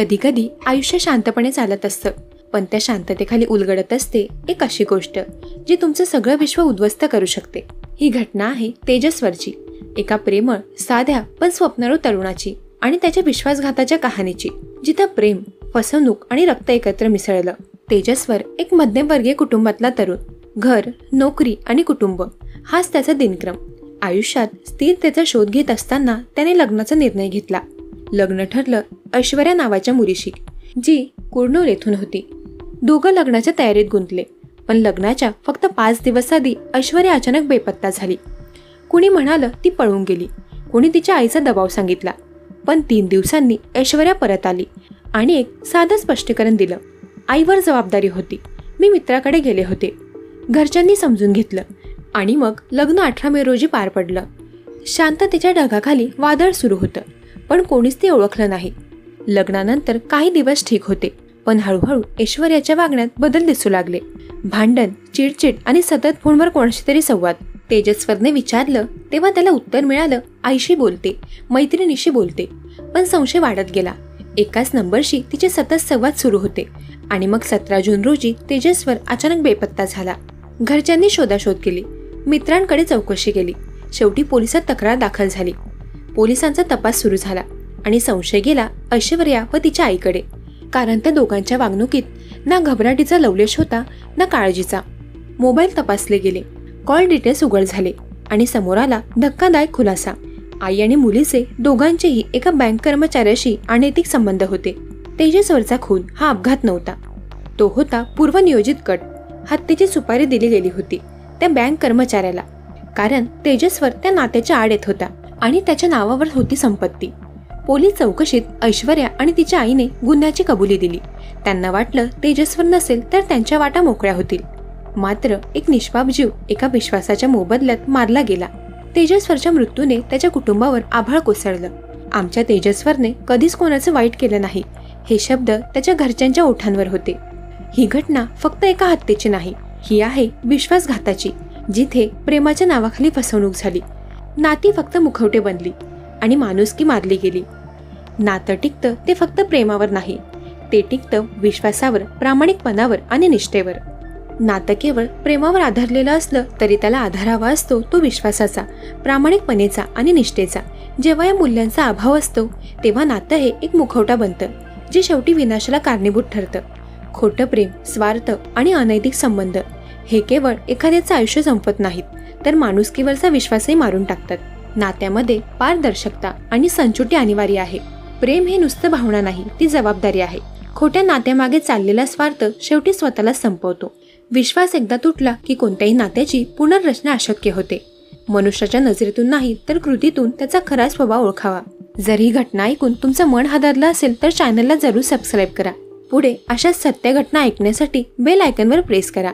कधीकधी आयुष्य शांतपणे चालत असतं, पण त्या शांततेखाली उलगडत असते एक अशी गोष्ट जी तुमचं सगळं विश्व उद्ध्वस्त करू शकते. ही घटना आहे तेजस्वरची, एका प्रेमळ, साध्या पण स्वप्नाळू तरुणाची आणि त्याच्या विश्वासघाताच्या कहाणीची, जिथं प्रेम, फसवणूक आणि रक्त एकत्र मिसळलं. तेजस्वर एक मध्यमवर्गीय कुटुंबातला तरुण. घर, नोकरी आणि कुटुंब हाच त्याचा दिनक्रम. आयुष्यात स्थिरतेचा शोध घेत असताना त्याने लग्नाचा निर्णय घेतला. लग्न ठरलं ऐश्वर्या नावाच्या मुलीशी, जी कुर्नूल येथून होती. दोघं लग्नाच्या तयारीत गुंतले, पण लग्नाच्या फक्त 5 दिवस आधी ऐश्वर्या अचानक बेपत्ता झाली. कुणी म्हणालं ती पळून गेली, कुणी तिच्या आईचा दबाव सांगितला. पण 3 दिवसांनी ऐश्वर्या परत आली आणि एक साधं स्पष्टीकरण दिलं. आईवर जबाबदारी होती, मी मित्राकडे गेले होते. घरच्यांनी समजून घेतलं आणि मग लग्न 18 मे रोजी पार पडलं. शांततेच्या ढगाखाली वादळ सुरू होतं, पण कोणीच ते ओळखलं नाही. लग्नानंतर काही दिवस ठीक होते, पण हळूहळू ऐश्वर्याच्या वागण्यात बदल दिसू लागले. भांडण, चिडचिड आणि सतत फोनवर कोणाशी तरी संवाद. तेजस्वरने विचारलं तेव्हा त्याला उत्तर मिळालं, आईशी बोलते, मैत्रिणीशी बोलते. पण संशय वाढत गेला. एकाच नंबरशी तिचे सतत संवाद सुरू होते. आणि मग 17 जून रोजी तेजस्वर अचानक बेपत्ता झाला. घरच्यांनी शोधाशोध केली, मित्रांकडे चौकशी केली. शेवटी पोलिसात तक्रार दाखल झाली. पोलिसांचा तपास सुरू झाला आणि संशय गेला ऐश्वर्या व तिच्या आईकडे. कारण त्या दोघांच्या वागणुकीत ना घबराटीचा लवलेश होता ना काळजीचा. मोबाईल तपासले गेले, कॉल डिटेल्स उघड झाले आणि समोर आला धक्कादायक खुलासा. आई आणि मुलीचे दोघांचेही एका बँक कर्मचाऱ्याशी अनैतिक संबंध होते. तेजस्वरचा खून हा अपघात नव्हता, तो होता पूर्वनियोजित कट. हत्येची सुपारी दिली गेली होती त्या बँक कर्मचाऱ्याला, कारण तेजस्वर त्या नात्याच्या आड येत होता आणि त्याच्या नावावर होती संपत्ती. पोलीस चौकशीत ऐश्वर्या आणि तिच्या आईने गुन्ह्याची कबुली दिली. त्यांना वाटलं तेजस्वर नसेल तर त्यांच्या वाटा मोकळ्या होतील. मात्र एक निष्पाप जीव एका विश्वासाच्या मोबदल्यात मारला गेला. तेजस्वरच्या मृत्यूने त्याच्या कुटुंबावर आभाळ कोसळलं. आमच्या तेजस्वरने कधीच कोणाचं वाईट केलं नाही, हे शब्द त्याच्या घरच्यांच्या ओठांवर होते. ही घटना फक्त एका हत्येची नाही, ही आहे विश्वासघाताची, जिथे प्रेमाच्या नावाखाली फसवणूक झाली. नाती फक्त मुखवटे बनली आणि माणुसकी मारली गेली. नातं टिकतं ते फक्त प्रेमावर नाही, ते टिकतं विश्वासावर, प्रामाणिकपणावर आणि निष्ठेवर. नातं केवळ प्रेमावर आधारलेलं असलं तरी त्याला आधार हवा असतो तो विश्वासाचा, प्रामाणिकपणेचा आणि निष्ठेचा. जेव्हा या मूल्यांचा अभाव असतो तेव्हा नातं हे एक मुखवटा बनतं, जे शेवटी विनाशाला कारणीभूत ठरतं. खोटं प्रेम, स्वार्थ आणि अनैतिक संबंध हे केवळ एखाद्याचं आयुष्य संपत नाहीत, तर माणुसकीवरचा विश्वासही मारून टाकतात. नात्यामध्ये पारदर्शकता आणि संचुटी अनिवार्य आहे. प्रेम हे नुसतं भावना नाही, ती जबाबदारी आहे. खोट्या नात्यामागे चाललेला स्वार्थ शेवटी स्वतःला संपवतो. विश्वास एकदा तुटला की कोणत्याही नात्याची पुनर्रचना अशक्य होते. मनुष्याच्या नजरेतून नाही तर कृतीतून त्याचा खरा स्वभाव ओळखावा. जर ही घटना ऐकून तुमचं मन हादरलं असेल तर चॅनलला जरूर सबस्क्राईब करा. पुढे अशाच सत्य घटना ऐकण्यासाठी बेल आयकॉनवर प्रेस करा.